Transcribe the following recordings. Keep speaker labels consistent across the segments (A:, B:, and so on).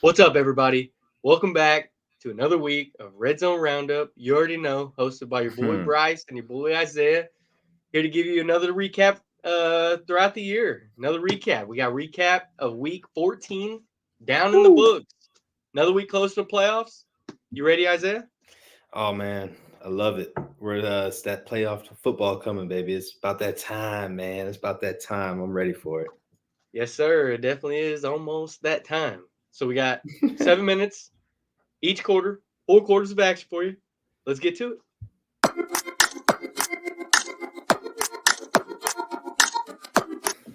A: What's up, everybody? Welcome back to another week of RedZone RoundUp. You already know, hosted by your boy
B: Hmm.
A: Bryce and your boy Isaiah. Here to give you another recap throughout the year. Another recap. We got recap of week 14 down in the
B: Woo.
A: books. Another week close to the playoffs. You ready, Isaiah?
B: Oh man, I love it. It's that playoff football coming, baby. It's about that time, man. It's about that time. I'm ready for
A: Yes, sir. It definitely is almost that time. So we got
B: it.
A: 7 minutes each quarter, 4 quarters of action for you. Let's get to it.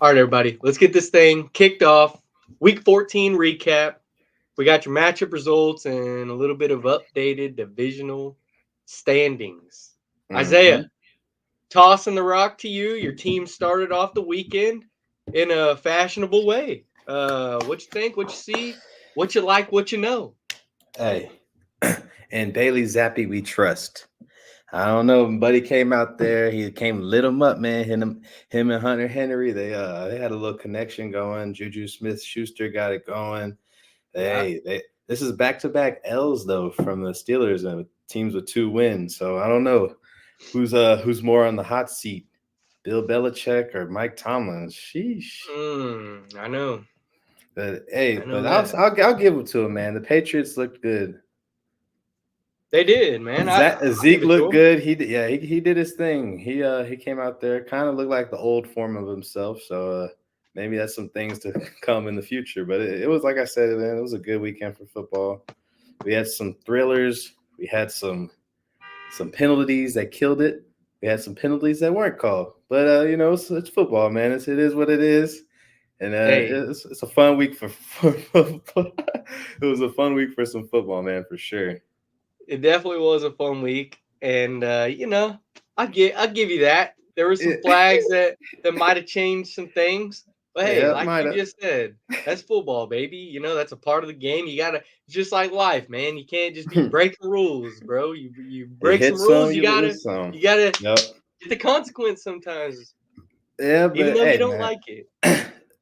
A: All right, everybody, let's get this thing kicked off. Week 14 recap. We got your matchup results and a little bit of updated divisional standings.
B: Hmm.
A: Isaiah, tossing the rock to you. Your team started off the weekend in a fashionable way. What you think? What you see? What you like? What you know?
B: Hey, and Bailey Zappi, we trust. I don't know. Buddy came out there. He came lit him up, man. Him and Hunter Henry. They had a little connection going. Juju Smith Schuster got it going.
A: Yeah,
B: They this is back to back L's though from the Steelers and teams with 2 wins. So I don't know who's more on the hot seat, Bill Belichick or Mike Tomlin. Sheesh.
A: I know.
B: But hey,
A: I know
B: but
A: that.
B: I'll give it to him, man. The Patriots looked good.
A: They did, man. I'll give
B: Zeke
A: it to
B: looked
A: them.
B: good. He did his thing. He came out there, kind of looked like the old form of himself. So maybe that's some things to come in the future. But it was like I said, man, it was a good weekend for football. We had some thrillers. We had some penalties that killed it. We had some penalties that weren't called. But it's football, man. It is what it is. And
A: Hey,
B: it's a fun week it was a fun week for some football, man, for sure.
A: it definitely was a fun week, and I'll give you that. There were some
B: It,
A: flags that might have changed some things, but hey,
B: yeah,
A: like
B: might
A: you
B: have.
A: just said, that's football, baby. That's a part of the game. You gotta just like life, man. You can't just be breaking rules, bro. You
B: You
A: break
B: hit
A: some rules,
B: some, you lose some.
A: you gotta
B: Yep.
A: get the consequence sometimes,
B: Yeah,
A: even
B: but
A: though you
B: hey,
A: don't
B: man.
A: like it.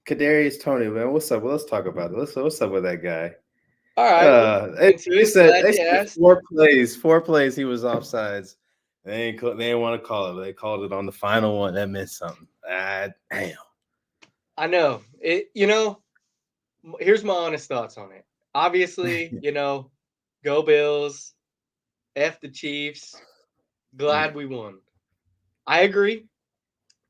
B: Kadarius Tony, man, what's up? Well, let's talk about it. What's up with that guy?
A: All right, well, into
B: They
A: it.
B: said
A: Glad
B: they
A: you
B: said
A: asked.
B: four plays he was offsides. They didn't want to call it, but they called it on the final one. That meant something. Ah, damn.
A: I know it. Here's my honest thoughts on it. Obviously, go Bills, F the Chiefs. Glad we won. I agree.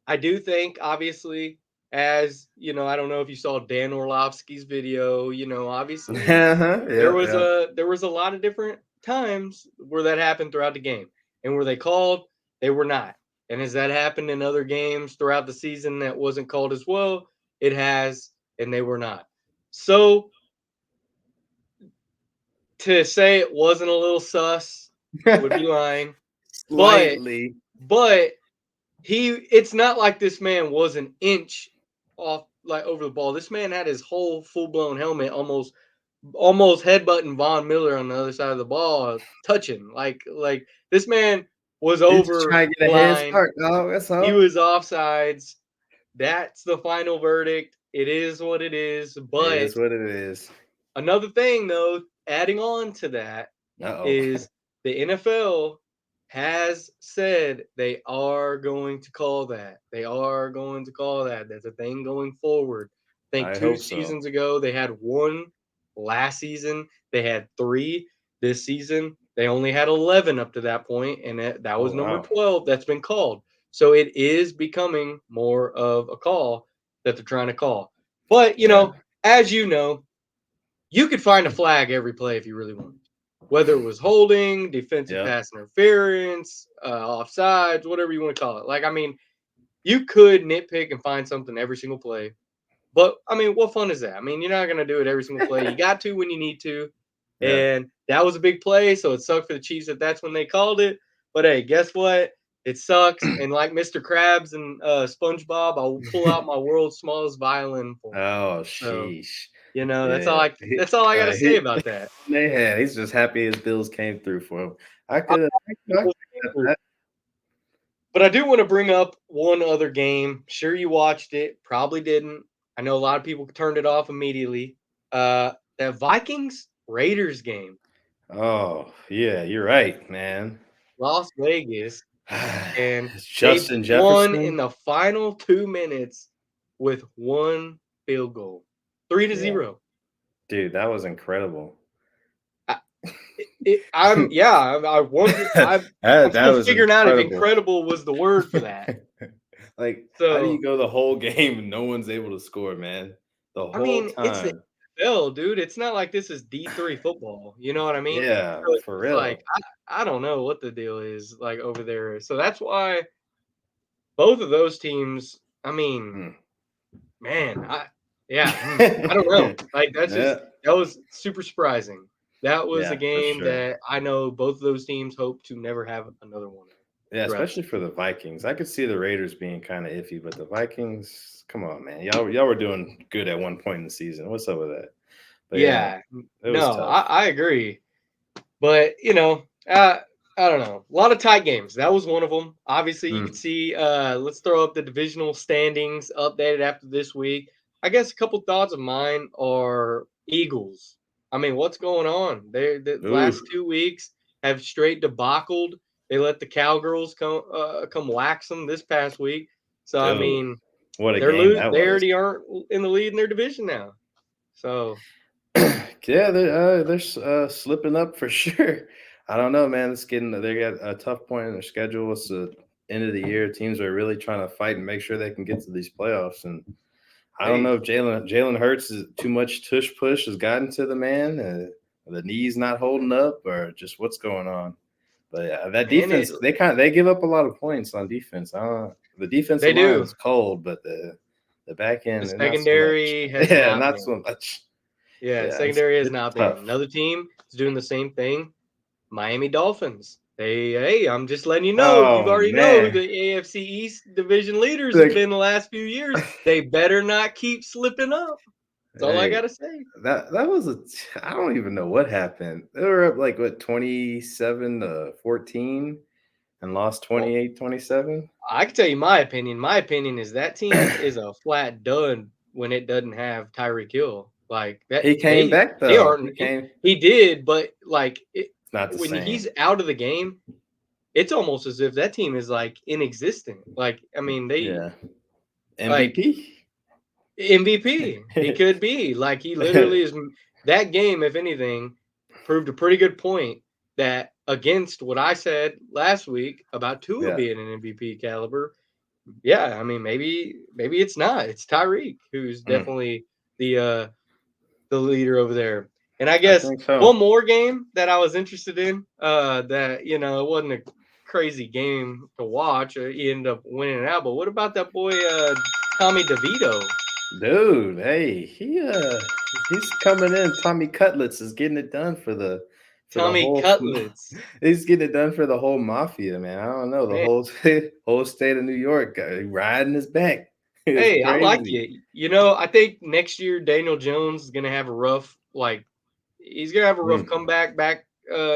A: I do think, obviously, as I don't know if you saw Dan Orlovsky's video. Obviously,
B: Uh-huh. Yeah, yeah.
A: there was a lot of different times where that happened throughout the game, and where they called, they were not. And has that happened in other games throughout the season that wasn't called as well? It has, and they were not. So to say it wasn't a little sus would be lying. But
B: Slightly.
A: but it's not like this man was an inch off like over the ball. This man had his whole full blown helmet almost headbutting Von Miller on the other side of the ball, touching. Like this man was
B: He's just
A: over
B: trying to
A: the
B: get a head
A: line.
B: start, dog. That's
A: He
B: all.
A: was offsides. That's the final verdict. It is what it is.
B: It
A: But
B: is what it is.
A: another thing, though, adding on to that
B: Uh-oh.
A: is the NFL has said they are going to call that. They are going to call that. That's a thing going forward. I think
B: I
A: two
B: hope so.
A: seasons ago they had one. Last season they had three. This season they only had 11 up to that point, and that
B: Oh
A: was number
B: wow.
A: 12 that's been called. So it is becoming more of a call that they're trying to call. But
B: Yeah.
A: as you could find a flag every play if you really wanted. Whether it was holding, defensive
B: Yep.
A: pass interference, offsides, whatever you want to call it. Like, I mean, you could nitpick and find something every single play. But, I mean, what fun is that? I mean, you're not going to do it every single play. You got to when you need to.
B: Yeah.
A: And that was a big play. So it sucked for the Chiefs that that's when they called it. But hey, guess what? It sucks. And like Mr. Krabs and SpongeBob, I'll pull out my world's smallest violin for him.
B: Oh,
A: So,
B: sheesh.
A: that's
B: Yeah.
A: all I got to say about that.
B: He's just happy his bills came through for him. I could accept that.
A: But I do want to bring up one other game. Sure, you watched it. Probably didn't. I know a lot of people turned it off immediately. that Vikings Raiders game,
B: Oh, yeah, you're right, man.
A: Las Vegas, and they
B: Justin
A: won in
B: Jefferson.
A: the final 2 minutes with 1 field goal,
B: Yeah,
A: 3-0.
B: dude, that was incredible.
A: I I'm yeah, I wonder I'm
B: That
A: still
B: was
A: figuring out if
B: incredible.
A: incredible was the word for that.
B: Like, how do you
A: So,
B: go the whole game and no one's able to score, man? The
A: I
B: whole
A: mean, it's the
B: time.
A: NFL, dude. It's not like this is D3 football, you know what I mean?
B: Yeah,
A: So, it's
B: for
A: just like,
B: real.
A: I don't know what the deal is, like, over there. So, that's why both of those teams, I mean,
B: Mm.
A: man, I don't know. Like,
B: Yeah,
A: that was super surprising. That was a
B: yeah, for
A: game
B: sure.
A: that I know both of those teams hope to never have another one of
B: Yeah,
A: throughout
B: especially for the Vikings. I could see the Raiders being kind of iffy, but the Vikings, come on, man. Y'all were doing good at one point in the season. What's up with that? But yeah,
A: Yeah,
B: it was
A: no,
B: tough.
A: I agree. But, I don't know. A lot of tight games. That was one of them. Obviously, you could
B: Mm.
A: see, let's throw up the divisional standings updated after this week. I guess a couple thoughts of mine are Eagles. I mean, what's going on? The
B: Ooh,
A: last 2 weeks have straight debacled. They let the Cowgirls come wax them this past week. So, I
B: dude,
A: mean,
B: what a game that
A: they
B: was.
A: already aren't in the lead in their division now. So,
B: Yeah, they're slipping up for sure. I don't know, man. It's getting they got a tough point in their schedule. It's the end of the year. Teams are really trying to fight and make sure they can get to these playoffs. And I don't know
A: hey,
B: if Jalen Hurts is too much tush push has gotten to the man. The knee's not holding up, or just what's going on. But yeah, that
A: man,
B: defense they give up a lot of points on defense. The
A: they
B: defensive line
A: do.
B: is cold, but the back
A: The
B: end not so much.
A: secondary has
B: Yeah,
A: not
B: not
A: been.
B: so much.
A: Yeah,
B: Yeah,
A: secondary has
B: it's
A: not been.
B: tough.
A: Another team is doing the same thing. Miami Dolphins. Hey, I'm just letting you know. You
B: Oh
A: already know who
B: man,
A: the AFC East division leaders have
B: like,
A: been the last few years. They better not keep slipping up. That's all I
B: hey,
A: gotta say.
B: that was I don't even know what happened. They were up like what 27-14 and lost
A: Well,
B: 28-27.
A: I can tell you my opinion. My opinion is that team is a flat dud when it doesn't have Tyreek Hill. Like that,
B: He came back
A: they
B: though.
A: aren't. He did, but like
B: It's not the
A: when
B: same.
A: he's out of the game, it's almost as if that team is like inexistent. Like, I mean, they
B: Yeah,
A: like
B: MVP.
A: MVP. He could be like he literally is. That game, if anything, proved a pretty good point that against what I said last week about Tua
B: Yeah.
A: being an MVP caliber. Yeah, I mean, maybe it's not. It's Tyreek who's
B: Mm,
A: definitely the leader over there. And I
B: I
A: guess
B: think so.
A: one more game that I was interested in, that it wasn't a crazy game to watch. He ended up winning it out. But what about that boy Tommy DeVito?
B: Dude, hey, he's coming in. Tommy Cutlets is getting it done for the
A: Tommy
B: whole
A: Cutlets.
B: he's getting it done for the whole mafia, man. I don't know. The
A: Man,
B: whole state of New York riding his back. It's
A: hey, I like
B: crazy.
A: it. I think next year Daniel Jones is gonna have a rough he's gonna have a rough
B: Mm,
A: comeback back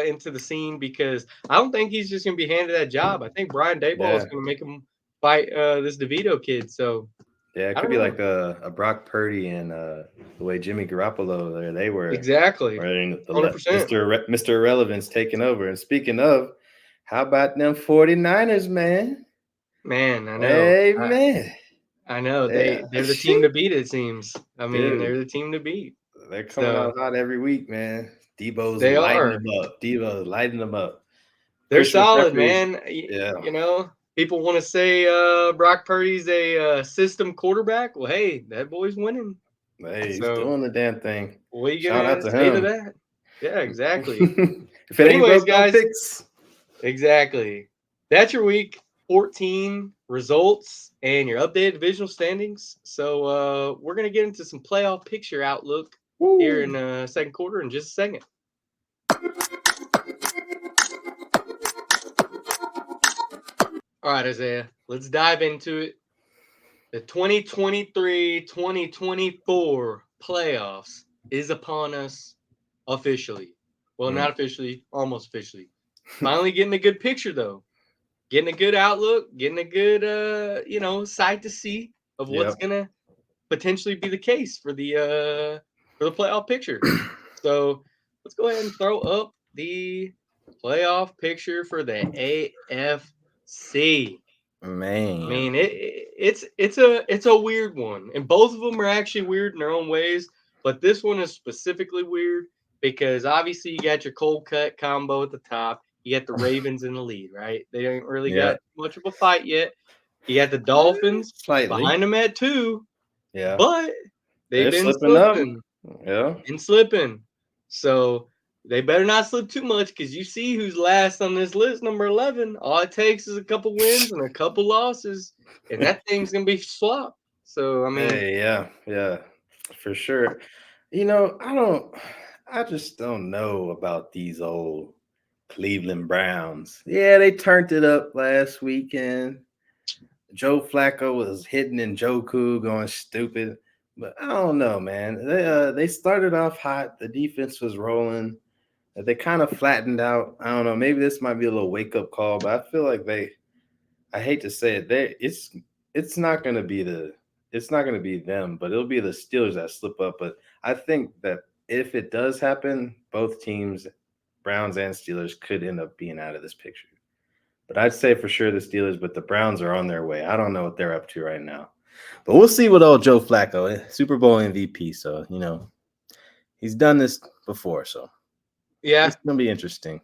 A: into the scene because I don't think he's just gonna be handed that job. I think Brian Daboll is
B: yeah.
A: gonna make him fight this DeVito kid. So
B: Yeah, it
A: I
B: could
A: don't
B: be like
A: know.
B: a Brock Purdy and the way Jimmy Garoppolo they were
A: Exactly.
B: running
A: 100%.
B: Mr. Irrelevance taking over. And speaking of, how about them 49ers, man?
A: Man, I know.
B: Hey man.
A: I know.
B: Yeah.
A: They're the team to beat, it seems. I mean,
B: Dude,
A: they're the team to beat.
B: they're coming
A: So
B: out hot every week, man. Debo's
A: they
B: lighting
A: are.
B: them up. Debo's lighting them up.
A: They're
B: Christian
A: solid,
B: McCaffrey's
A: man.
B: yeah.
A: People want to say Brock Purdy's a system quarterback. Well, hey, that boy's winning.
B: Hey, he's
A: So
B: doing the damn thing.
A: what are you
B: Shout out
A: gonna
B: to
A: say to
B: him.
A: that? Yeah, exactly.
B: If it
A: But
B: ain't
A: anyways,
B: broke, don't
A: guys,
B: fix.
A: exactly. That's your week 14 results and your updated divisional standings. So we're gonna get into some playoff picture outlook here
B: Woo.
A: in second quarter in just a second. All right, Isaiah, let's dive into it. The 2023-2024 playoffs is upon us officially. Well,
B: Mm,
A: not officially, almost officially. Finally getting a good picture though. Getting a good outlook, getting a good sight to see of what's
B: yep.
A: gonna potentially be the case for the for the playoff picture. So let's go ahead and throw up the playoff picture for the AFC. I
B: Man.
A: mean, it's a weird one, and both of them are actually weird in their own ways. But this one is specifically weird because obviously you got your cold cut combo at the top. You got the Ravens in the lead, right? They ain't really
B: Yeah.
A: got much of a fight yet. You got the Dolphins
B: Slightly.
A: behind them at 2,
B: Yeah.
A: but they've
B: They're
A: been
B: slipping up.
A: slipping
B: Yeah.
A: and slipping. So they better not slip too much because you see who's last on this list, number 11. All it takes is a couple wins and a couple losses, and that thing's gonna be swapped. So I mean,
B: Hey, yeah, for sure. I just don't know about these old Cleveland Browns. Yeah, they turned it up last weekend. Joe Flacco was hitting in Joku, going stupid. But I don't know, man. They started off hot. The defense was rolling. They kind of flattened out. I don't know. Maybe this might be a little wake up call, but I feel like I hate to say it, it's not going to be them, but it'll be the Steelers that slip up. But I think that if it does happen, both teams, Browns and Steelers, could end up being out of this picture. But I'd say for sure the Steelers, but the Browns are on their way. I don't know what they're up to right now. But we'll see with old Joe Flacco, Super Bowl MVP. So, he's done this before. So,
A: yeah,
B: it's going to be interesting.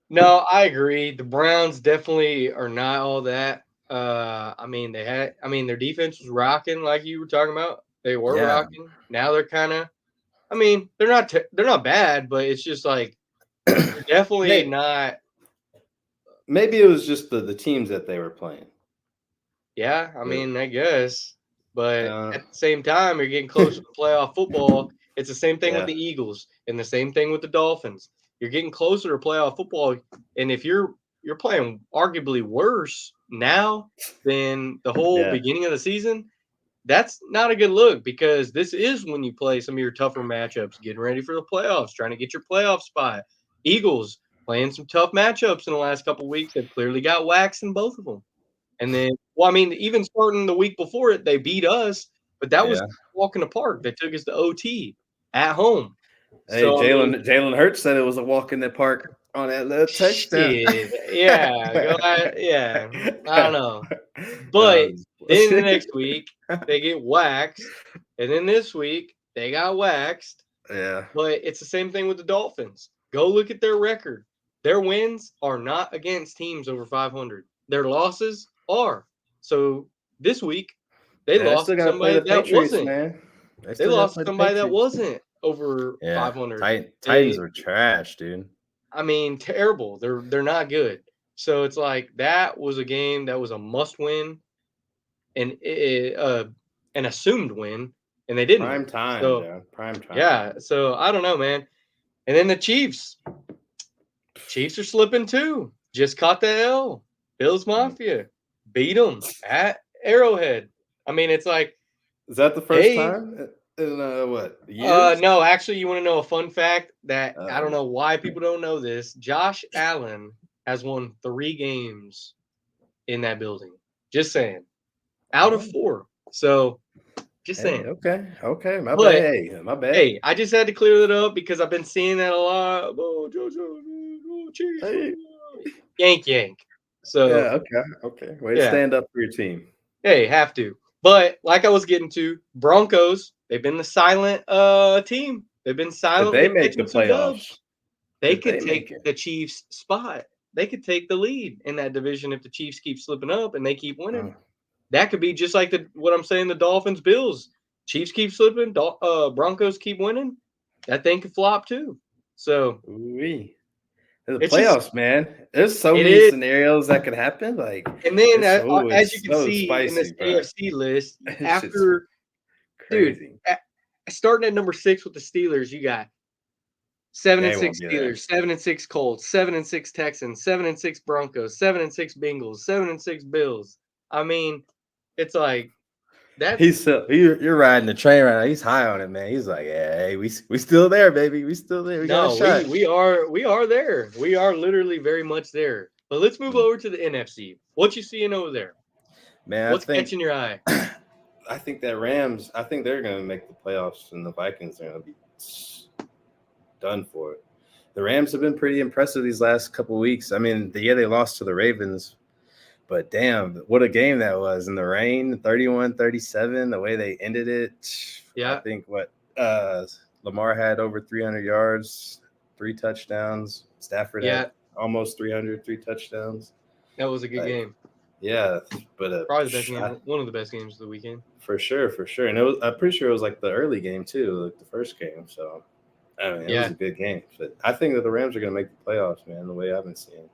A: no, I agree. The Browns definitely are not all that. I mean, their defense was rocking, like you were talking about. They were rocking. Now they're kind of. I mean, they're not bad, but it's just like they're definitely not.
B: Maybe it was just the teams that they were playing.
A: Yeah, I mean, I guess. But at the same time, you're getting closer to playoff football. It's the same thing with the Eagles and the same thing with the Dolphins. You're getting closer to playoff football, and if you're playing arguably worse now than the whole beginning of the season, that's not a good look because this is when you play some of your tougher matchups, getting ready for the playoffs, trying to get your playoff spot. Eagles playing some tough matchups in the last couple of weeks. They've clearly got waxed in both of them. And then, well, I mean, even starting the week before it, they beat us, but that was a walk in the park. They took us to OT at home.
B: Hey,
A: So
B: Jalen Hurts said it was a walk in the park on that little touchdown.
A: Yeah, I don't know. But then the next week they get waxed, and then this week they got waxed.
B: Yeah.
A: But it's the same thing with the Dolphins. Go look at their record. Their wins are not against teams over 500. Their losses are. So this week they lost to somebody that wasn't.
B: Man.
A: They lost to somebody that wasn't over 500.
B: Titans were trash, dude.
A: I mean, terrible. They're not good. So it's like that was a game that was a must win, and an assumed win, and they didn't.
B: Prime time,
A: so,
B: prime time.
A: Yeah. So I don't know, man. And then the Chiefs. Chiefs are slipping too. Just caught the L. Bills Mafia beat them at Arrowhead. I mean, it's like,
B: is that the first time in what years?
A: No, actually, you want to know a fun fact that I don't know why people don't know this. Josh Allen has won 3 games in that building. Just saying, out of 4. So, just saying.
B: Okay, my bad.
A: Hey, I just had to clear that up because I've been seeing that a lot. Yank. So
B: yeah, okay. Way to stand up for your team.
A: Hey, have to. But like I was getting to, Broncos, they've been the silent team. They've been silently
B: they make the playoffs.
A: They could take the Chiefs' spot. They could take the lead in that division if the Chiefs keep slipping up and they keep winning. That could be just like what I'm saying, the Dolphins, Bills. Chiefs keep slipping, Broncos keep winning. That thing could flop too. So
B: the playoffs, man. There's so many scenarios that could happen. Like,
A: and then as you can see in this AFC list, after starting at number 6 with the Steelers, you got 7-6 Steelers, 7-6 Colts, 7-6 Texans, 7-6 Broncos, 7-6 Bengals, 7-6 Bills. I mean, it's like that.
B: You're riding the train right now. He's high on it, man. He's like, yeah, hey, we still there, baby. We still there. We got a shot.
A: We are there. We are literally very much there. But let's move over to the NFC. What you seeing over there?
B: Man,
A: what's catching your eye?
B: I think that Rams. I think they're going to make the playoffs, and the Vikings are going to be done for it. The Rams have been pretty impressive these last couple of weeks. I mean, they lost to the Ravens, but damn, what a game that was in the rain, 31-37, the way they ended it.
A: Yeah.
B: I think Lamar had over 300 yards, 3 touchdowns. Stafford had almost 300, 3 touchdowns.
A: That was a good game.
B: Yeah, but
A: probably the best game, one of the best games of the weekend.
B: For sure. And I'm pretty sure it was like the early game too, like the first game. So I mean, it was a good game. But I think that the Rams are going to make the playoffs, man. The way I've been seeing.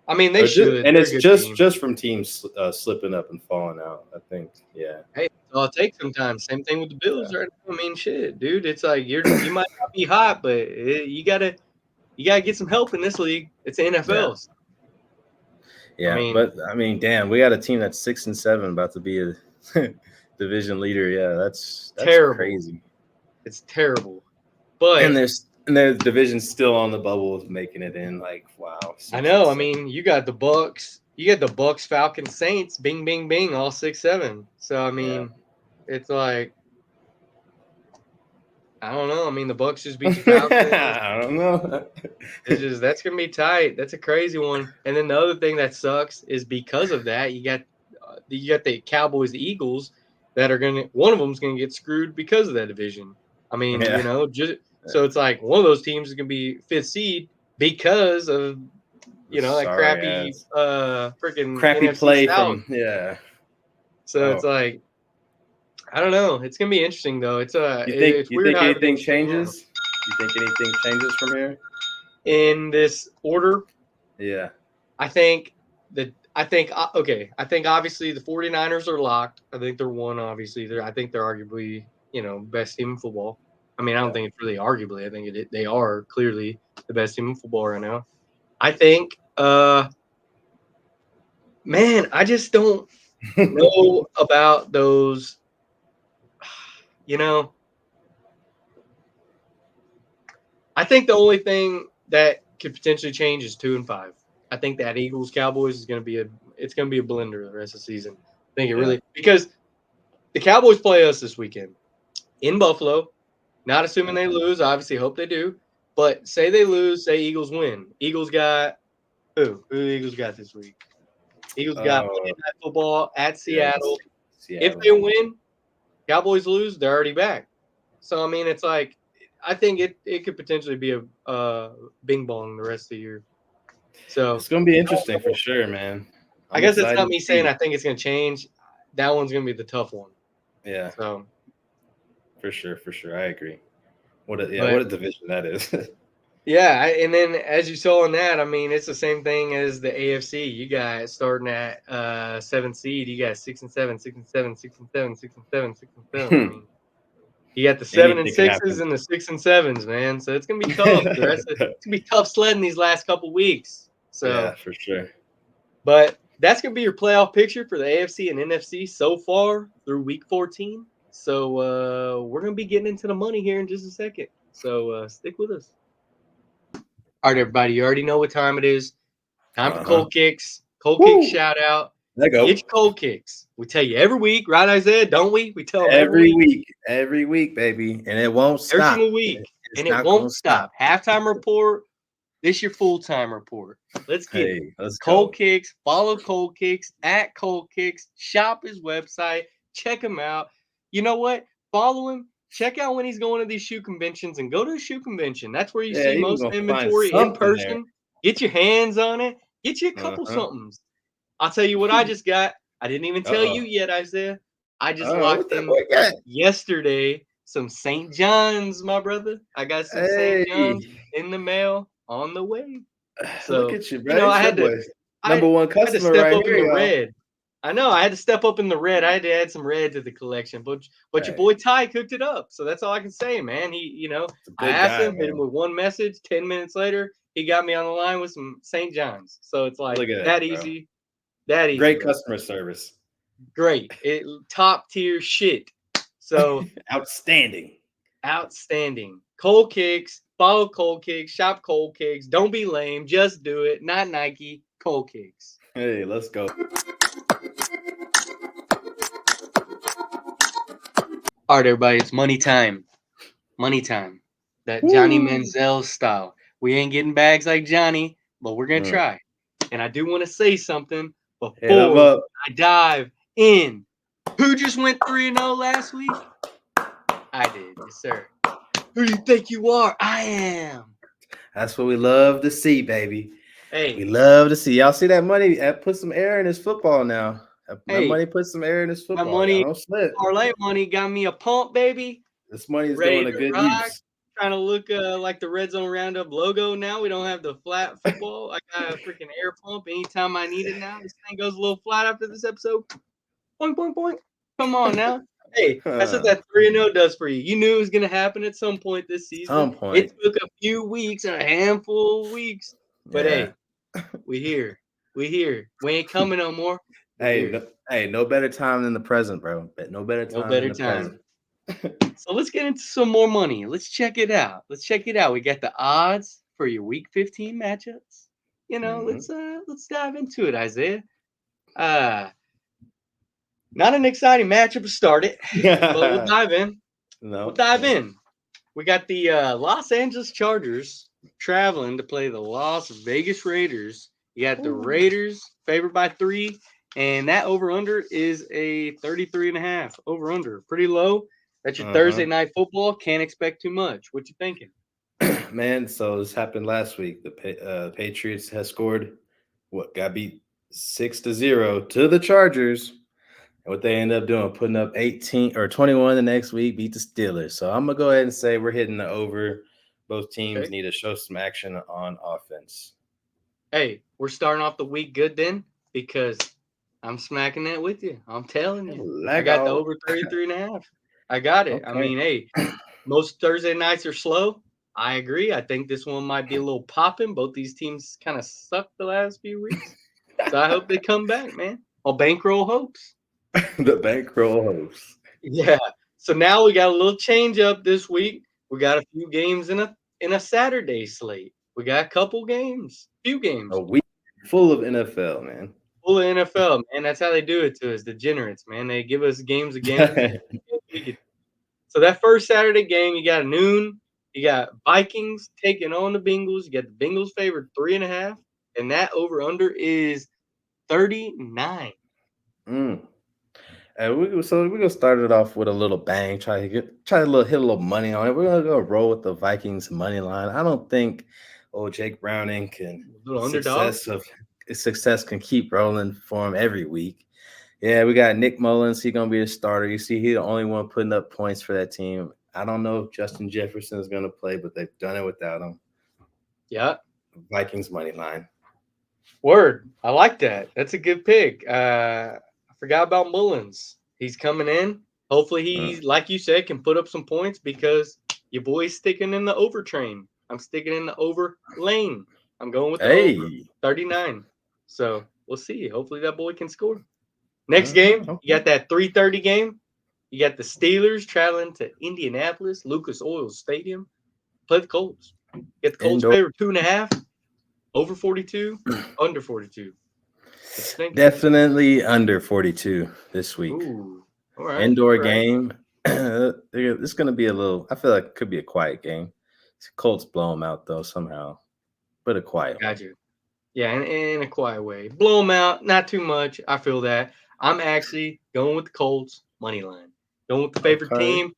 A: I mean, they should,
B: and it's just from teams slipping up and falling out. I think, yeah.
A: Hey, I'll take sometimes. Same thing with the Bills right now. I mean, shit, dude. It's like you might not be hot, but you gotta get some help in this league. It's the NFL.
B: Yeah, but I mean, damn, we got a team that's 6-7 about to be a division leader. Yeah, that's
A: terrible.
B: Crazy.
A: It's terrible. But
B: and their division's still on the bubble of making it in. Like, wow.
A: I know. I mean, you got the Bucks. You got the Bucks, Falcons, Saints. Bing, bing, bing. All 6-7. So I mean, it's like, I don't know. I mean, the Bucks just beat the Falcons.
B: I don't know.
A: That's gonna be tight. That's a crazy one. And then the other thing that sucks is because of that, you got the Cowboys, the Eagles, that are one of them's gonna get screwed because of that division. I mean, so it's like one of those teams is gonna be 5th seed because of that crappy freaking
B: crappy
A: NFC
B: play
A: South.
B: from
A: So it's like, I don't know. It's gonna be interesting though. It's
B: it's weird how anything changes. You think anything changes from here
A: in this order?
B: Yeah,
A: I think obviously the 49ers are locked. I think they're one. Obviously, I think they're arguably best team in football. I mean, I don't think it's really arguably. I think they are clearly the best team in football right now. I think, man, I just don't know about those. I think the only thing that could potentially change is 2 and 5. I think that Eagles Cowboys is going to be a blender the rest of the season. I think it really, because the Cowboys play us this weekend in Buffalo. Not assuming they lose, obviously hope they do. But say they lose, say Eagles win. Eagles got who? Who the Eagles got this week? Eagles got Monday Night Football at Seattle. If they win, Cowboys lose, they're already back. So I mean, it's like, I think it could potentially be a bing bong the rest of the year. So
B: it's gonna be interesting for sure, man.
A: I guess it's not me saying I think it's gonna change. That one's gonna be the tough one.
B: Yeah.
A: So
B: for sure, I agree. What a division that is.
A: Yeah, and then as you saw in that, I mean, it's the same thing as the AFC. You got starting at 7th seed. You got 6-7, 6-7, 6-7, 6-7, 6-7. I mean, you got the 7 and 6s and the 6 and 7s, man. So it's gonna be tough. It's gonna be tough sledding these last couple weeks. So
B: yeah, for sure.
A: But that's gonna be your playoff picture for the AFC and NFC so far through week 14. So we're gonna be getting into the money here in just a second. So stick with us. All right, everybody. You already know what time it is. Time for cold kicks. Cold kick shout out.
B: Let go.
A: Get your cold kicks. We tell you every week, right, Isaiah? Don't we? We tell them
B: every week. Every week, baby. And it won't stop.
A: Every single week. And it won't stop. Halftime report. This your full-time report. Let's get it.
B: Let's
A: Cold Kicks. Follow Cold Kicks at Cold Kicks. Shop his website. Check him out. You know what? Follow him. Check out when he's going to these shoe conventions and go to a shoe convention. That's where you see most inventory in person. Get your hands on it. Get you a couple somethings. I'll tell you what I just got. I didn't even tell you yet, Isaiah. I just locked in yesterday some St. John's, my brother. I got some St. John's in the mail on the way. So,
B: look at you, bro. I had to
A: number
B: one customer right
A: here. In the red. I know. I had to step up in the red. I had to add some red to the collection, but your boy Ty cooked it up. So that's all I can say, man. He, I asked him, hit him with one message. 10 minutes later, he got me on the line with some St. John's. So it's like that easy. That easy.
B: Great customer service.
A: Great. Top tier shit. So
B: outstanding.
A: Cold Kicks. Follow Cold Kicks. Shop Cold Kicks. Don't be lame. Just do it. Not Nike. Cold Kicks.
B: Hey, let's go.
A: All right, everybody. It's money time. Money time. that Johnny
B: Woo.
A: Manziel style. We ain't getting bags like Johnny, but we're gonna
B: Mm.
A: try. And I do want to say something
B: Hit 'em
A: before
B: up.
A: I dive in. Who just went 3-0 last week? I did, yes, sir. Who do you think you are? I am.
B: That's what we love to see, baby. We
A: Hey,
B: love to see. Y'all see that money? That put some air in his football now. That
A: hey,
B: money put some air in his
A: my
B: football. Y'all
A: money,
B: don't slip.
A: parlay money got me a pump, baby.
B: This money is
A: Ready
B: going to
A: to
B: good
A: rock.
B: use.
A: Trying to look like the RedZone RoundUp logo now. We don't have the flat football. I got a freaking air pump anytime I need it now. This thing goes a little flat after this episode. Boink, boink, boink. Come on now. Hey, that's what that 3-0 does for you. You knew it was going to happen at some point this season.
B: Some point.
A: It took a few weeks and a handful of weeks. But
B: Yeah.
A: hey, we here. We here. We ain't coming no more.
B: No better time than the present, bro. No better
A: No
B: time than
A: better
B: the
A: time.
B: present.
A: So let's get into some more money. Let's check it out. We got the odds for your week 15 matchups. Let's dive into it, Isaiah. Not an exciting matchup to start it, but we'll dive in.
B: No.
A: We got the Los Angeles Chargers traveling to play the Las Vegas Raiders. You got the Raiders favored by 3, and that over-under is a 33.5. Over-under, pretty low. That's your Thursday night football. Can't expect too much. What you thinking?
B: Man, so this happened last week. The Patriots has scored got beat 6-0 to the Chargers. And what they end up doing, putting up 18 or 21 the next week, beat the Steelers. So I'm gonna go ahead and say we're hitting the over. Both teams need to show some action on offense.
A: Hey, we're starting off the week good then, because I'm smacking that with you. I'm telling you. I got the over 33.5. I got it.
B: Okay.
A: I mean, hey, most Thursday nights are slow. I agree. I think this one might be a little popping. Both these teams kind of sucked the last few weeks. So I hope they come back, man. I'll bankroll hopes.
B: The bankroll hopes.
A: Yeah. So now we got a little change up this week. We got a few games in a Saturday slate. We got a couple games, few games.
B: A week full of NFL, man.
A: Full of NFL, man. That's how they do it to us, degenerates, man. They give us games again. So that first Saturday game, you got noon. You got Vikings taking on the Bengals. You got the Bengals favored 3.5, and that over under is 39.
B: And we're gonna start it off with a little bang. Try to hit a little money on it. We're gonna go roll with the Vikings money line. I don't think Jake Browning can success can keep rolling for him every week. Yeah, we got Nick Mullins. He's gonna be the starter. You see, he's the only one putting up points for that team. I don't know if Justin Jefferson is gonna play, but they've done it without him.
A: Yeah.
B: Vikings money line.
A: Word. I like that. That's a good pick. I forgot about Mullins. He's coming in. Hopefully he, like you said, can put up some points, because your boy's sticking in the over train. I'm sticking in the over lane. I'm going with the over 39. So we'll see. Hopefully that boy can score. Next game, you got that 3:30 game. You got the Steelers traveling to Indianapolis, Lucas Oil Stadium. Play the Colts. Get the Colts favored 2.5. Over 42, under 42.
B: Definitely under 42 this week.
A: Ooh, all right.
B: Indoor game. It's going to be a little, I feel like it could be a quiet game. Colts blow them out, though, somehow. But a quiet
A: one. Got you. Yeah, in a quiet way. Blow them out, not too much. I feel that. I'm actually going with the Colts money line. Going with the favorite team.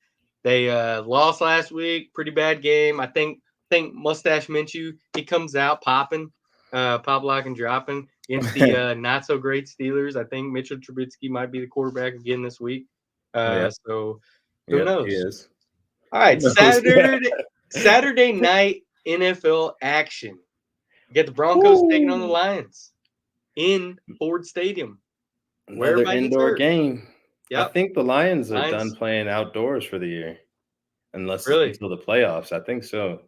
A: They lost last week. Pretty bad game. I think Mustache Minshew, he comes out popping, pop lock and dropping against the not so great Steelers. I think Mitchell Trubisky might be the quarterback again this week. So who knows?
B: He is.
A: All right, Saturday night NFL action. You get the Broncos taking on the Lions in Ford Stadium.
B: Another indoor game.
A: Yep.
B: I think the Lions are done playing outdoors for the year, until the playoffs. I think so.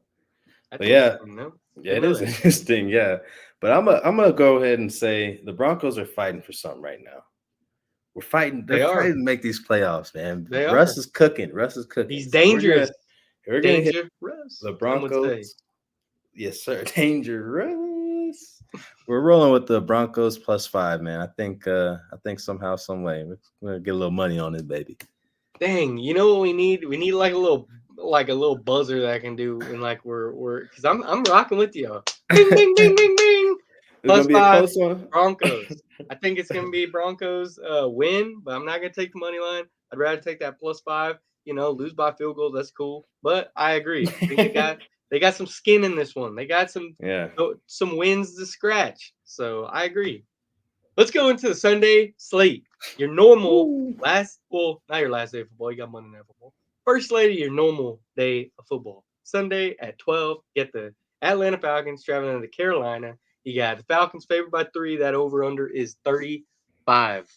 B: But yeah, it is interesting. Yeah, but I'm gonna go ahead and say the Broncos are fighting for something right now. We're fighting. They're fighting to make these playoffs, man. Russ is cooking.
A: He's dangerous.
B: We're gonna hit the Broncos. Yes, sir. Dangerous. We're rolling with the Broncos +5, man. I think somehow, some way, we're gonna get a little money on it, baby.
A: Dang, you know what we need? We need like a little like a little buzzer that I can do, and like we're because I'm rocking with you. Bing bing bing bing bing.
B: It's gonna be a
A: +5
B: close one.
A: Broncos. I think it's gonna be Broncos win, but I'm not gonna take the money line. I'd rather take that +5. Lose by field goal. That's cool. But I agree. I think they got some skin in this one. They got
B: Yeah.
A: some wins to scratch. So I agree. Let's go into the Sunday slate. Your normal
B: Woo.
A: not your last day of football. You got Monday Night Football. First slate of your normal day of football. Sunday at 12, get the Atlanta Falcons traveling to Carolina. You got the Falcons favored by 3. That over-under is 35.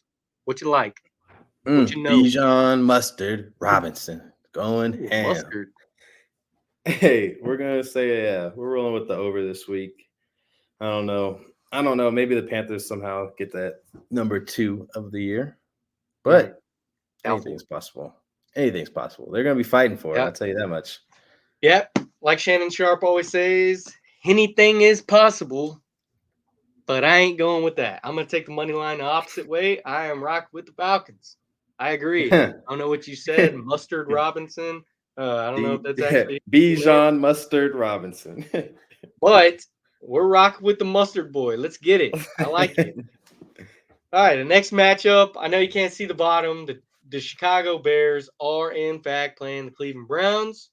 A: What you like? What you know?
B: Bijan Mustard Robinson going
A: Ooh,
B: ham.
A: mustard.
B: Hey, we're gonna say we're rolling with the over this week. I don't know. Maybe the Panthers somehow get that number 2 of the year, but
A: Doubtful.
B: anything's possible. Anything's possible. They're gonna be fighting for it. I'll tell you that much.
A: Yep. Like Shannon Sharp always says, anything is possible. But I ain't going with that. I'm going to take the money line the opposite way. I am rocked with the Falcons. I agree. I don't know what you said. Mustard Robinson. I don't know if that's actually his name.
B: Bijan Mustard Robinson.
A: But we're rocking with the Mustard Boy. Let's get it. I like it. All right, the next matchup. I know you can't see the bottom. The Chicago Bears are, in fact, playing the Cleveland Browns.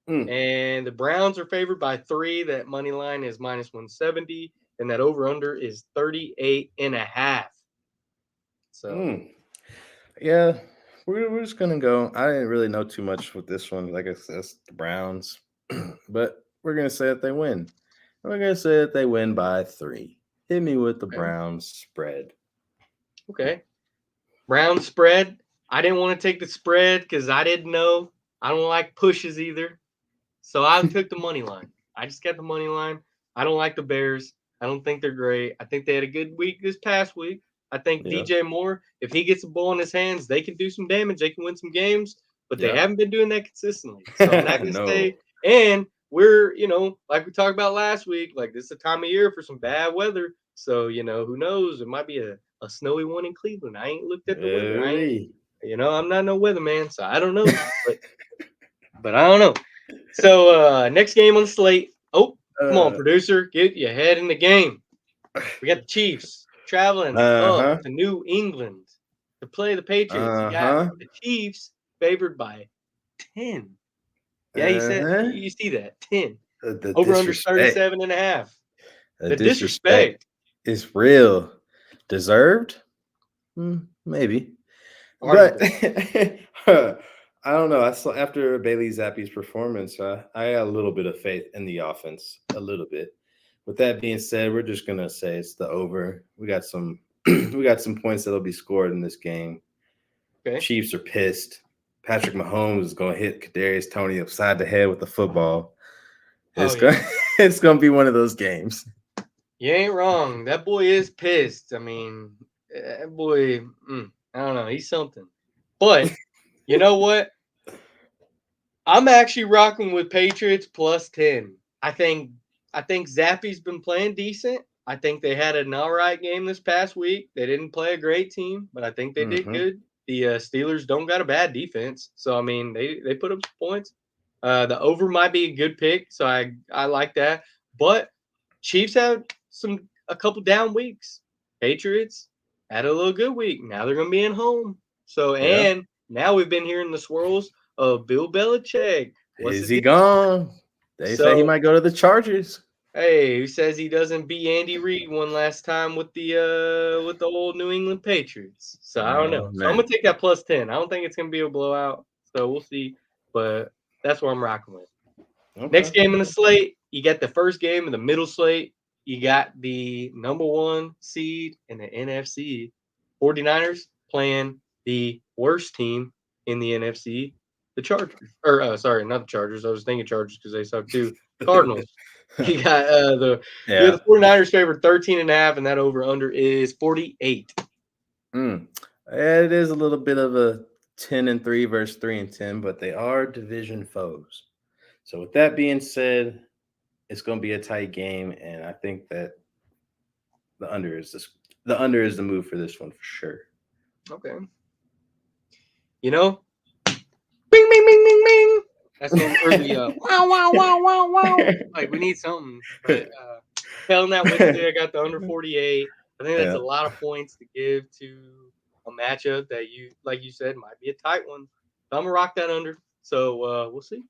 A: And the Browns are favored by 3. That money line is -170. And that over-under is 38.5. So,
B: yeah, we're just gonna go. I didn't really know too much with this one. Like I said, it's the Browns, but we're gonna say that they win. We're gonna say that they win by 3. Hit me with the Browns spread.
A: Okay. Browns spread. I didn't want to take the spread because I didn't know. I don't like pushes either. So I took the money line. I just got the money line. I don't like the Bears. I don't think they're great. I think they had a good week this past week. I think DJ Moore, if he gets the ball in his hands, they can do some damage. They can win some games, but they haven't been doing that consistently. So I'm not going to say. And we're, like we talked about last week, like this is the time of year for some bad weather. So, who knows? It might be a snowy one in Cleveland. I ain't looked at the weather. I'm not no weatherman, so I don't know. But I don't know. So next game on the slate. Oh, come on, producer, get your head in the game. We got the Chiefs traveling up to New England to play the Patriots. You got the Chiefs favored by 10. Yeah, you see that 10. Over under 37.5. The disrespect
B: is real. Deserved? Maybe. But I don't know. I saw after Bailey Zappi's performance, I got a little bit of faith in the offense, a little bit. With that being said, we're just gonna say it's the over. We got some points that'll be scored in this game. Okay. Chiefs are pissed. Patrick Mahomes is gonna hit Kadarius Toney upside the head with the football. It's gonna be one of those games.
A: You ain't wrong. That boy is pissed. I mean, that boy, I don't know. He's something. But you know what? I'm actually rocking with Patriots +10. I think Zappy's been playing decent. I think they had an all right game this past week. They didn't play a great team, but I think they did good. The Steelers don't got a bad defense. So, I mean, they put up some points. The over might be a good pick, so I like that. But Chiefs had a couple down weeks. Patriots had a little good week. Now they're going to be at home. So, and now we've been hearing the swirls of Bill Belichick.
B: Is he gone? They say he might go to the Chargers.
A: Hey, who says he doesn't beat Andy Reid one last time with the old New England Patriots? So I don't know. So I'm gonna take that +10. I don't think it's gonna be a blowout. So we'll see. But that's what I'm rocking with. Okay. Next game in the slate, you got the first game in the middle slate. You got the number 1 seed in the NFC, 49ers playing the worst team in the NFC, the Chargers. Or sorry, not the Chargers. I was thinking Chargers because they suck too. Cardinals. You got the 49ers favored 13.5, and that over under is 48.
B: It is a little bit of a 10-3 versus 3-10, but they are division foes. So with that being said, it's going to be a tight game, and I think that the under is the move for this one for sure.
A: Okay. Bing, bing, bing, bing, bing. That's what or the wow wow wow wow wow. Like we need something, but telling that Wednesday I got the under 48. I think that's
B: Yeah.
A: a lot of points to give to a matchup that you like you said might be a tight one. So I'm gonna rock that under. So we'll see.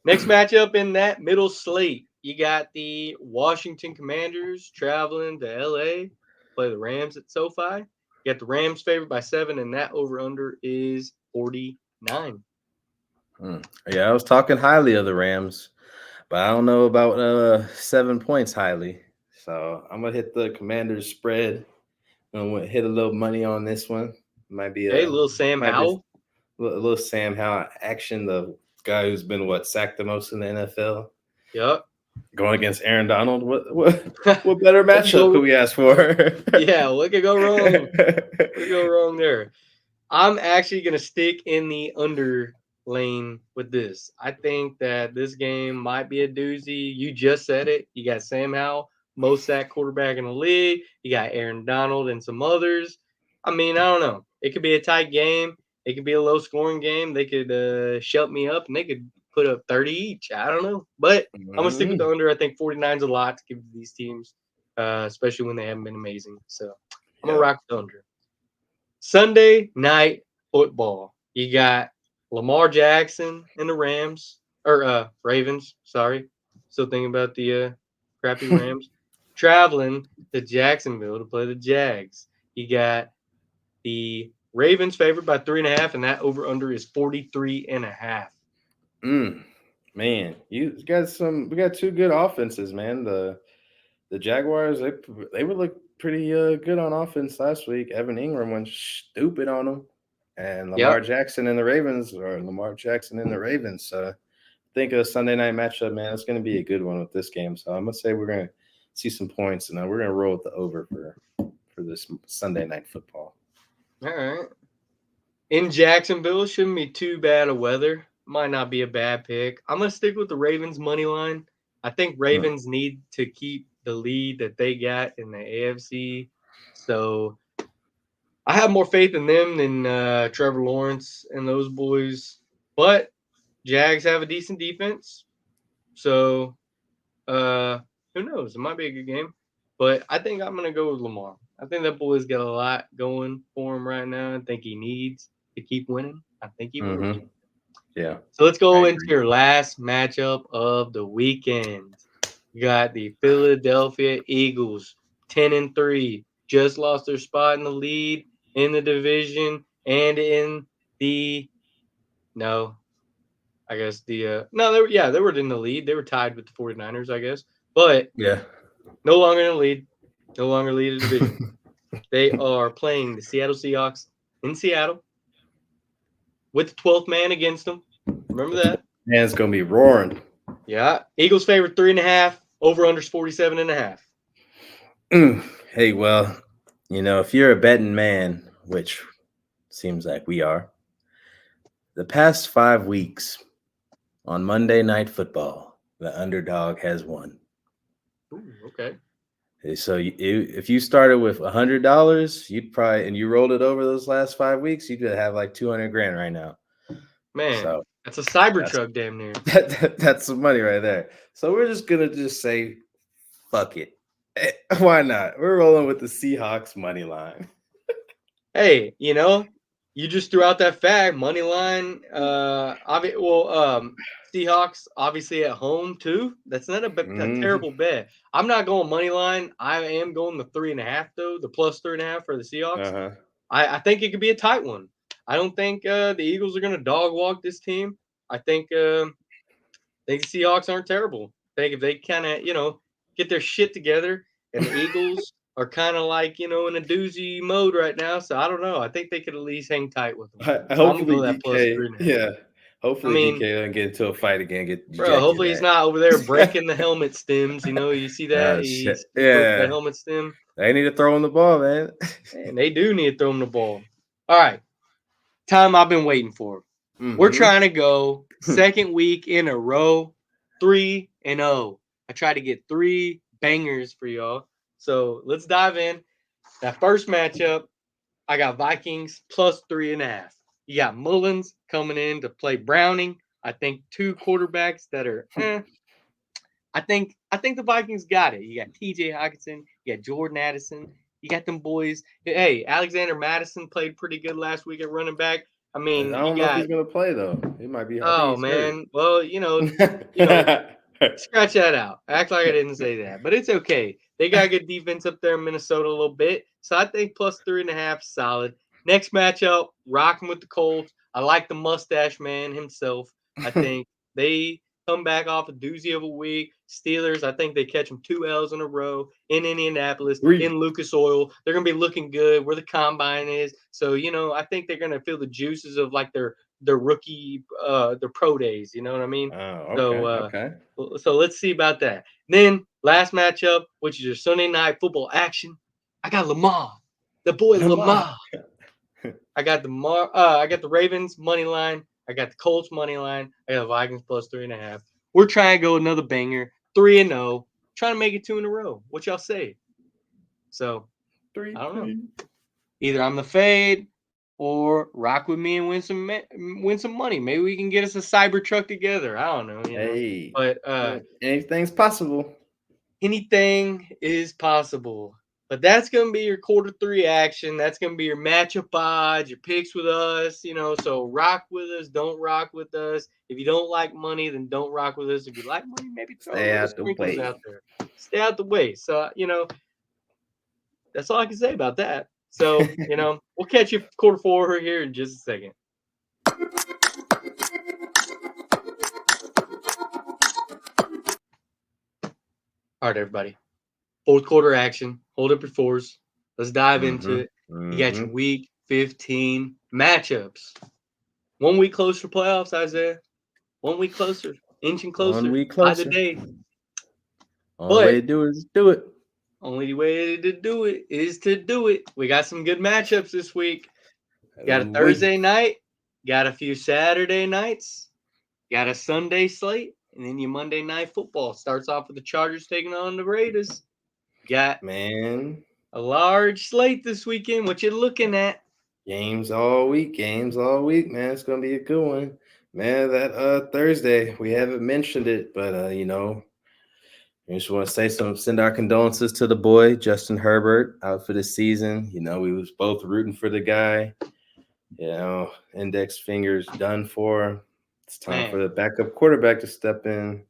A: Next matchup in that middle slate, you got the Washington Commanders traveling to LA, play the Rams at SoFi. You got the Rams favored by 7, and that over under is 49.
B: Yeah, I was talking highly of the Rams, but I don't know about 7 points highly. So I'm gonna hit the Commanders spread. I'm gonna hit a little money on this one. Might be
A: Hey,
B: a
A: little Sam
B: might be
A: Howell.
B: a little Sam Howell action. The guy who's been sacked the most in the NFL,
A: Yep.
B: going against Aaron Donald. What better matchup could we ask for?
A: Yeah, what could go wrong? What could go wrong there? I'm actually gonna stick in the under lane with this. I think that this game might be a doozy. You just said it. You got Sam Howell, most sack quarterback in the league. You got Aaron Donald and some others. I mean, I don't know. It could be a tight game. It could be a low scoring game. They could shut me up and they could put up 30 each. I don't know. But I'm gonna stick with the under. I think 49 is a lot to give to these teams, especially when they haven't been amazing. So I'm gonna rock the under. Sunday night football. You got Lamar Jackson and the Rams or Ravens. Sorry, still thinking about the crappy Rams traveling to Jacksonville to play the Jags. You got the Ravens favored by 3.5, and that over under is 43.5.
B: Man, you got some. We got two good offenses, man. The Jaguars, they would look pretty good on offense last week. Evan Ingram went stupid on them, and Lamar
A: Yep.
B: Jackson and the Ravens, or Lamar Jackson and the Ravens. I think a Sunday night matchup, man, it's going to be a good one with this game. So I'm gonna say we're going to see some points, and we're going to roll with the over for this Sunday night football.
A: All right. In Jacksonville, shouldn't be too bad of weather. Might not be a bad pick. I'm gonna stick with the Ravens money line. I think Ravens need to keep the lead that they got in the AFC. So I have more faith in them than Trevor Lawrence and those boys. But Jags have a decent defense. So who knows? It might be a good game. But I think I'm gonna go with Lamar. I think that boy's got a lot going for him right now. I think he needs to keep winning. I think he will.
B: Yeah.
A: So let's
B: I
A: go
B: agree.
A: into your last matchup of the weekend. You got the Philadelphia Eagles, 10-3, just lost their spot in the lead in the division and in the no, I guess the no, they were in the lead. They were tied with the 49ers, I guess. But
B: Yeah.
A: no longer in the lead, no longer lead the division. They are playing the Seattle Seahawks in Seattle with the 12th man against them. Remember that?
B: Man's gonna be roaring.
A: Yeah. Eagles favorite 3.5. Over unders 47.5.
B: Hey, well, if you're a betting man, which seems like we are, the past 5 weeks on Monday Night Football, the underdog has won.
A: Ooh, okay.
B: So if you started with $100, you rolled it over those last 5 weeks, you could have like 200 grand right now.
A: Man,
B: So
A: that's a Cybertruck damn near.
B: that's some money right there. So we're just gonna say, fuck it. Why not? We're rolling with the Seahawks money line.
A: Hey, you just threw out that fact. Money line. Seahawks obviously at home too. That's not a terrible bet. I'm not going money line. I am going the 3.5 though. The plus 3.5 for the Seahawks.
B: Uh-huh.
A: I think it could be a tight one. I don't think the Eagles are going to dog walk this team. I think the Seahawks aren't terrible. I think if they kind of get their shit together, and the Eagles are kind of like in a doozy mode right now. So I don't know. I think they could at least hang tight with them. So I'm gonna
B: Hopefully
A: go that plus
B: DK,
A: 3.5.
B: yeah.
A: I
B: Hopefully
A: mean,
B: DK doesn't get into a fight again, get
A: bro,
B: ejected.
A: hopefully he's not over there breaking the helmet stems. You see that?
B: Oh,
A: He
B: shit.
A: broke the
B: Yeah.
A: helmet stem.
B: They need to throw him the ball, man.
A: And they do need to throw him the ball. All right. Time I've been waiting for. We're trying to go second week in a row, 3-0. I tried to get 3 bangers for y'all. So let's dive in. That first matchup, I got Vikings plus 3.5. You got Mullins coming in to play Browning. I think two quarterbacks that are I think the Vikings got it. You got T.J. Hawkinson, you got Jordan Addison, you got them boys. Hey, Alexander Madison played pretty good last week at running back. I
B: I
A: mean, you
B: don't know if
A: got
B: he's gonna play though. He might be. I think
A: oh
B: he's hurt.
A: man. Well, scratch that out. Act like I didn't say that, but it's okay. They got a good defense up there in Minnesota a little bit, so I think plus 3.5 solid. Next matchup, rocking with the Colts. I like the mustache man himself. I think they come back off a doozy of a week. Steelers, I think they catch them 2 L's in a row in Indianapolis,
B: Three.
A: in Lucas Oil. They're gonna be looking good where the combine is. So I think they're gonna feel the juices of like their rookie, their pro days. You know what I mean?
B: Oh,
A: So
B: okay, okay.
A: so let's see about that. Then last matchup, which is your Sunday night football action. I got Lamar, the boy
B: Lamar.
A: Lamar. I got I got the Ravens money line. I got the Colts money line. I got the Vikings plus 3.5. We're trying to go another banger, 3-0, trying to make it 2 in a row. What y'all say? So
B: Three,
A: I don't know.
B: three.
A: Either I'm the fade or rock with me and win some money. Maybe we can get us a cyber truck together. I don't know.
B: Hey,
A: But
B: anything's possible.
A: anything is possible. But that's gonna be your quarter three action. That's gonna be your matchup odds, your picks with us. So rock with us, don't rock with us. If you don't like money, then don't rock with us. If you like money, maybe throw a
B: Stay
A: little
B: out the
A: sprinkles out
B: way.
A: there. Stay out the way. So that's all I can say about that. So we'll catch you quarter four here in just a second. All right, everybody. Fourth quarter action. Hold up your fours. Let's dive into
B: Mm-hmm.
A: it. You got your
B: Mm-hmm.
A: week 15 matchups. 1 week closer to playoffs, Isaiah. 1 week closer, inching
B: 1
A: closer
B: week
A: by the
B: closer.
A: day.
B: Only way
A: But
B: to do it is do it.
A: only way to do it is to do it. We got some good matchups this week. Got a
B: We.
A: Thursday night, got a few Saturday nights, got a Sunday slate, and then your Monday night football starts off with the Chargers taking on the Raiders. Got
B: Man,
A: a large slate this weekend. What you looking at?
B: games all week. Games all week, man. It's gonna be a good one. Man, that Thursday, we haven't mentioned it, but I just want to send our condolences to the boy, Justin Herbert, out for the season. We was both rooting for the guy. Index fingers done for. It's time for
A: Man,
B: the backup quarterback to step in.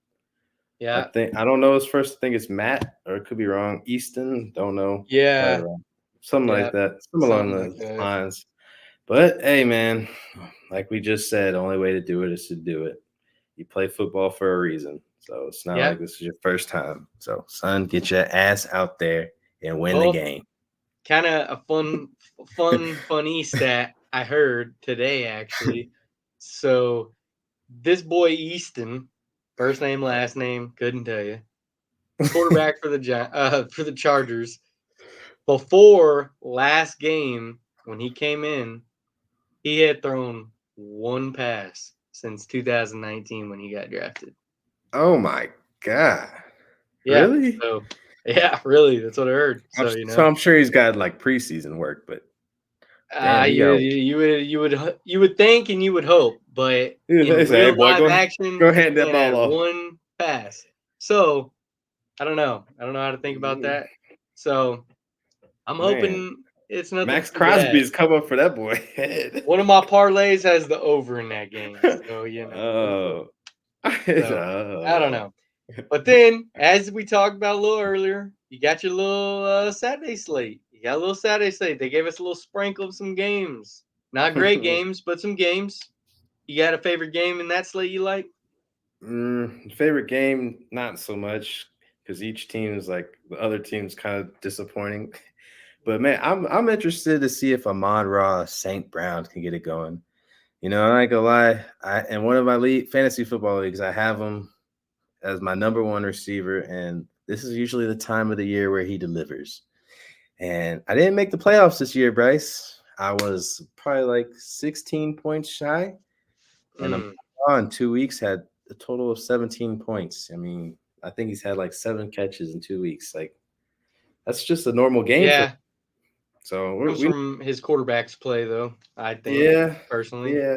A: yeah,
B: I don't know his first. I think it's Matt, or it could be wrong. Easton, don't know. Probably
A: yeah,
B: wrong. Something
A: yeah,
B: like that. Something along
A: something like
B: those
A: that.
B: lines. But hey, man, like we just said, the only way to do it is to do it. You play football for a reason. So it's not
A: Yeah.
B: like this is your first time. So, son, get your ass out there and win the
A: Well,
B: game.
A: kind of a funny stat I heard today actually. So this boy Easton, first name, last name, couldn't tell you. Quarterback for the Chargers. Before last game, when he came in, he had thrown one pass since 2019 when he got drafted.
B: Oh my God.
A: Yeah.
B: Really?
A: So yeah, really, that's what I heard. So
B: So I'm sure he's got like preseason work, but damn, he got
A: you would think and you would hope, but
B: they
A: in
B: say, hey
A: real
B: boy,
A: live
B: go
A: action,
B: hand
A: this
B: that
A: man
B: ball
A: had
B: off.
A: one pass. So I don't know. I don't know how to think about that. So I'm
B: Man,
A: hoping it's nothing
B: Max
A: too bad.
B: Crosby's come up for that boy head.
A: One of my parlays has the over in that game, so we'll see.
B: Oh.
A: So I don't know. But then, as we talked about a little earlier, you got your little Saturday slate. You got a little Saturday slate. They gave us a little sprinkle of some games. Not great games, but some games. You got a favorite game in that slate you like?
B: Favorite game, not so much, because each team is like the other team's kind of disappointing. But man, I'm interested to see if Amon-Ra St. Brown can get it going. I ain't gonna lie. In one of my fantasy football leagues, I have him as my number one receiver, and this is usually the time of the year where he delivers. And I didn't make the playoffs this year, Bryce. I was probably like 16 points shy, and I'm
A: Mm,
B: on 2 weeks had a total of 17 points. I mean, I think he's had like 7 catches in 2 weeks. Like that's just a normal game for him.
A: yeah,
B: So
A: comes
B: we
A: from his quarterback's play, though. I think
B: yeah,
A: personally.
B: yeah.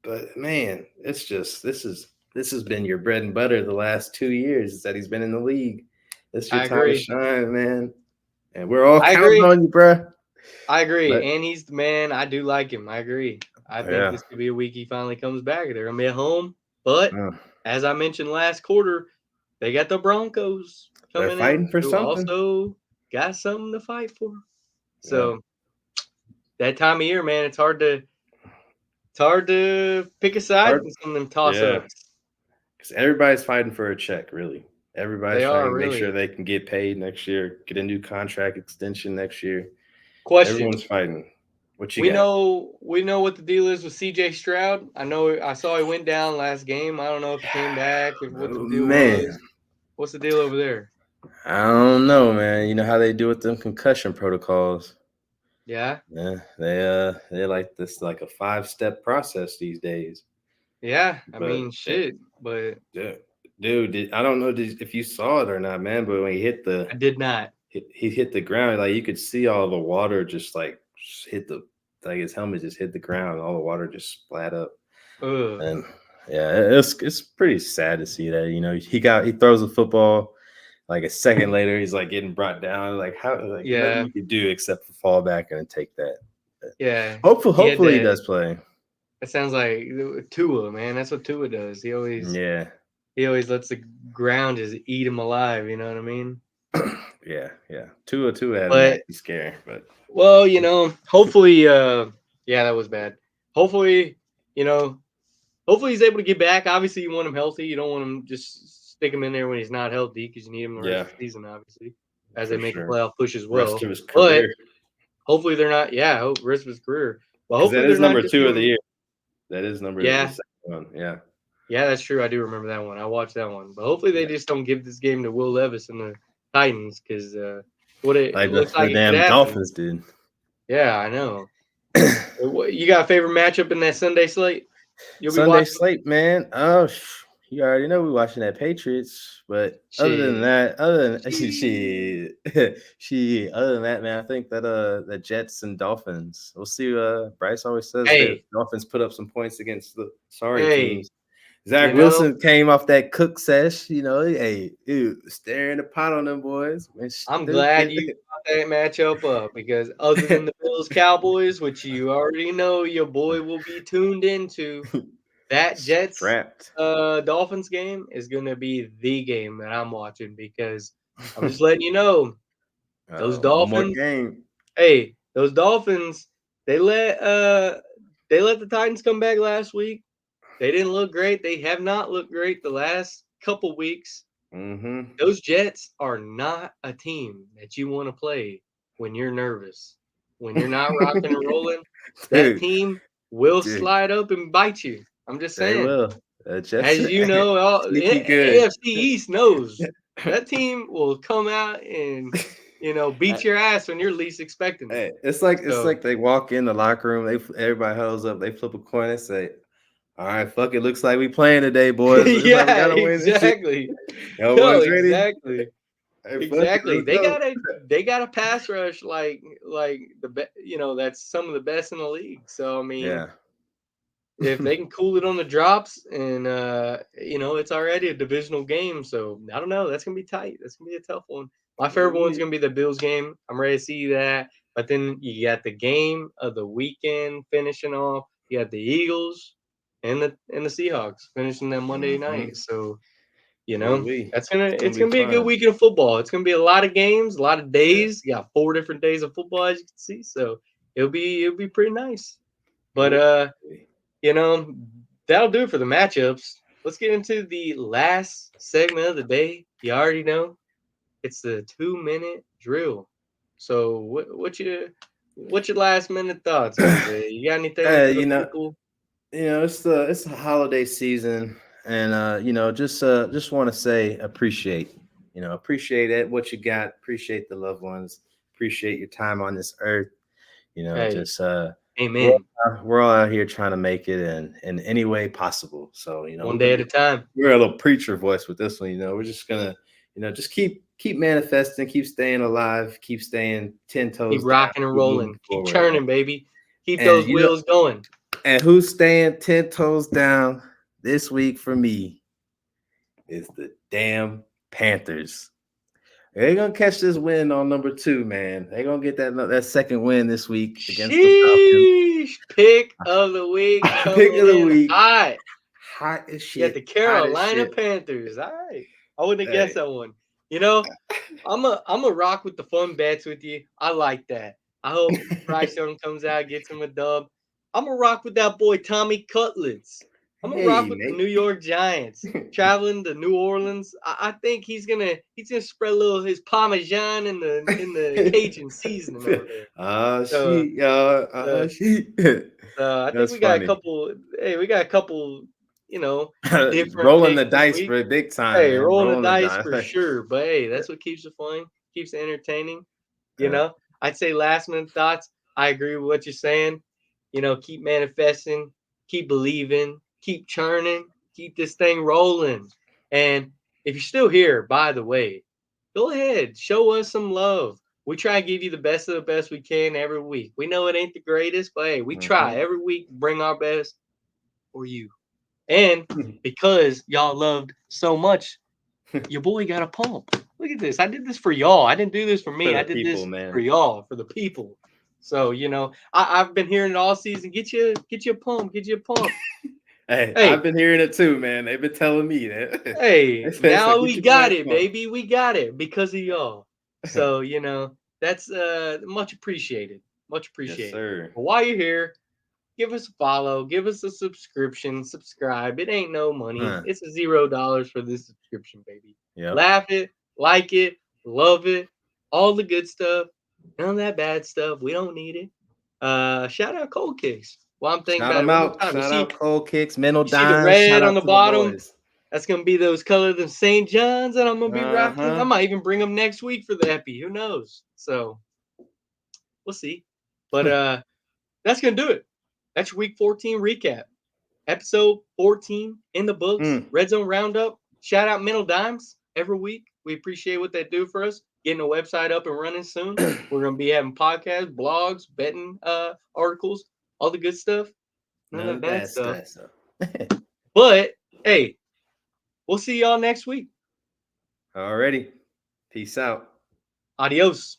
B: but man, it's just this has been your bread and butter the last 2 years that he's been in the league. It's your
A: I
B: time to
A: agree.
B: shine, man. And we're all
A: I
B: counting
A: agree.
B: on you, bruh.
A: I agree.
B: But
A: And he's the man. I do like him. I agree. I think
B: yeah,
A: this could be a week he finally comes back. They're gonna be at home. But
B: uh,
A: as I mentioned last quarter, they got the Broncos
B: they're
A: coming
B: fighting
A: in
B: for
A: who
B: something.
A: also got something to fight for.
B: Yeah,
A: So that time of year, man, it's hard to pick a side
B: hard.
A: in some of them toss
B: Yeah,
A: ups.
B: because everybody's fighting for a check, really. Everybody's
A: They
B: trying
A: are
B: to make sure
A: really.
B: they can get paid next year, get a new contract extension next year.
A: Question.
B: Everyone's fighting. What you
A: We
B: got?
A: know we know what the deal is with CJ Stroud. I know I saw he went down last game. I don't know if he came back, if what the
B: Oh,
A: deal
B: man,
A: was. What's the deal over there?
B: I don't know, man. You know how they do with them concussion protocols.
A: Yeah?
B: Yeah, they like this like a 5-step process these days.
A: Yeah. I
B: But
A: mean shit. But
B: dude, I don't know if you saw it or not, man. But when he hit
A: I did not.
B: he hit the ground, like you could see all the water just hit the like his helmet just hit the ground, and all the water just splat up.
A: Ugh.
B: And yeah, it's pretty sad to see that. You know, he throws a football. Like a second later, he's like getting brought down. Like how like nothing
A: Yeah.
B: you could do except for fall back and take that. But
A: Yeah. He had
B: hopefully he
A: that.
B: does play.
A: It sounds like Tua, man. That's what Tua does.
B: Yeah.
A: He always lets the ground just eat him alive, you know what I mean?
B: Yeah. Tua had a
A: But
B: nasty scare, but
A: well, hopefully yeah, that was bad. Hopefully, you know, hopefully he's able to get back. Obviously, you want him healthy. You don't want him just stick him in there when he's not healthy because you need him the rest
B: yeah,
A: of the season, obviously, as they
B: for
A: make a
B: sure.
A: playoff push as
B: Rest
A: well.
B: of his
A: But
B: career.
A: hopefully they're not. Yeah, hope rest of his career. But
B: Because
A: hopefully
B: that
A: they're
B: is
A: not
B: number
A: just
B: 2 of the
A: doing.
B: year. That is the
A: Yeah,
B: second one. Yeah.
A: yeah, that's true. I do remember that one. I watched that one. But hopefully they
B: Yeah.
A: just don't give this game to Will Levis and the Titans because what it
B: Like
A: looks
B: the
A: like it could
B: damn
A: happen.
B: Dolphins did.
A: Yeah, I know. You got a favorite matchup in that Sunday slate? You'll be
B: Sunday
A: watching.
B: slate, man. Oh, you already know we're watching that Patriots. But
A: Shit.
B: other than
A: Shit.
B: other than that, man, I think that the Jets and Dolphins. We'll see. Bryce always says that
A: Hey,
B: Dolphins put up some points against the sorry
A: hey,
B: teams. Zach
A: you know,
B: Wilson came off that cook sesh, hey, ew, staring the pot on them boys. Went
A: I'm glad
B: stupid.
A: you brought that matchup up because other than the Bills Cowboys, which you already know your boy will be tuned into, that Jets
B: Strapped.
A: Dolphins game is gonna be the game that I'm watching because I'm just letting you know those
B: One more
A: Dolphins,
B: game.
A: hey, those Dolphins, they let uh they let the Titans come back last week. They didn't look great. They have not looked great the last couple weeks.
B: Mm-hmm.
A: Those Jets are not a team that you want to play when you're nervous. When you're not rocking and rolling, that
B: dude,
A: team will
B: dude,
A: slide up and bite you. I'm just
B: they
A: saying.
B: will. Just
A: As you know,
B: sneaky good.
A: AFC East knows that team will come out and beat your ass when you're least expecting it.
B: Hey, it's
A: So
B: like they walk in the locker room. Everybody huddles up. They flip a coin and say, "All right, fuck it. Looks like we playing today, boys. It's like we
A: yeah,
B: gotta win this shit.
A: exactly.
B: Y'all
A: No,
B: boys ready?
A: exactly.
B: Hey, fuck it.
A: Exactly.
B: Let's
A: They
B: go."
A: got a they got a pass rush like that's some of the best in the league. So I mean,
B: Yeah.
A: if they can cool it on the drops and it's already a divisional game, so I don't know, that's going to be tight. That's going to be a tough one. My favorite one's
B: Ooh-wee.
A: going to be the Bills game. I'm ready to see that. But then you got the game of the weekend finishing off. You got the Eagles and the Seahawks finishing that Monday
B: Mhm.
A: night. So
B: Ooh-wee.
A: that's gonna
B: It's gonna
A: it's
B: be
A: gonna be a good
B: fun.
A: weekend of football. It's gonna be a lot of games, a lot of
B: Yeah.
A: days. You got 4 different days of football as you can see. So it'll be pretty nice. But
B: Ooh-wee.
A: you know, that'll do it for the matchups. Let's get into the last segment of the day. You already know it's the 2-minute drill. So what's your last minute thoughts, MJ? You got anything
B: Hey,
A: for the people?
B: it's the holiday season, and just want to say appreciate, appreciate it, what you got, appreciate the loved ones, appreciate your time on this earth.
A: Hey,
B: Just we're
A: amen.
B: we're all out here trying to make it in any way possible. So
A: One day at a time.
B: we're a little preacher voice with this one. We're just gonna just keep manifesting, keep staying alive, keep staying 10
A: Keep
B: toes down,
A: rocking and
B: keep
A: rolling.
B: moving
A: Keep
B: forward, man.
A: churning, baby. Keep
B: And
A: those wheels going.
B: And who's staying 10 toes down this week for me is the damn Panthers. They're gonna catch this win on number 2, man. They're gonna get that second win this week against the Falcons.
A: Sheesh. Pick of the week coming
B: Pick of the
A: in
B: week.
A: hot.
B: Hot as
A: You got the
B: shit.
A: Carolina Panthers. All right. I wouldn't have guessed that one. You know, I'm a rock with the fun bets with you. I like that. I hope Bryce Young comes out, gets him a dub. I'm a rock with that boy Tommy Cutlets. I'm gonna rock with the New York Giants. Traveling to New Orleans. I think he's gonna spread a little his Parmesan in the Cajun seasoning over there.
B: I
A: think we got a couple. Hey, we got a couple. Different
B: rolling the
A: picks this
B: dice
A: week.
B: for big time.
A: Hey,
B: man.
A: rolling the dice for sure. But hey, that's what keeps it fun, keeps it entertaining. I'd say last minute thoughts. I agree with what you're saying. Keep manifesting, keep believing, keep churning, keep this thing rolling. And if you're still here, by the way, go ahead, show us some love. We try and give you the best of the best we can every week. We know it ain't the greatest, but hey, we try every week, bring our best for you. And because y'all loved so much, your boy got a pump. Look at this. I did this for y'all. I didn't do this for me. I did this for y'all, for the people. So, I've been hearing it all season. Get you a pump. Get you a pump.
B: Hey, I've been hearing it too, man. They've been telling me that.
A: Hey, now we got it, baby. We got it because of y'all. So, that's much appreciated. Much appreciated.
B: Yes, sir.
A: But while you're here, give us a follow, give us a subscription, subscribe. It ain't no money. It's $0 for this subscription, baby. Yep. Laugh it, like it, love it, all the good stuff. None of that bad stuff. We don't need it. Shout out Cold Kicks. Well, I'm thinking
B: shout
A: about
B: it. Shout out Cold Kicks, Mental Dimes.
A: See the red on the bottom? That's gonna be those colors of St. John's that I'm gonna be rocking. I might even bring them next week for the Epi. Who knows? So we'll see. But that's gonna do it. That's your week 14 recap. Episode 14 in the books. RedZone RoundUp. Shout out Mental Dimes every week. We appreciate what they do for us. Getting a website up and running soon. We're going to be having podcasts, blogs, betting articles, all the good stuff. None of that bad stuff. But, hey, we'll see y'all next week.
B: Alrighty. Peace out.
A: Adios.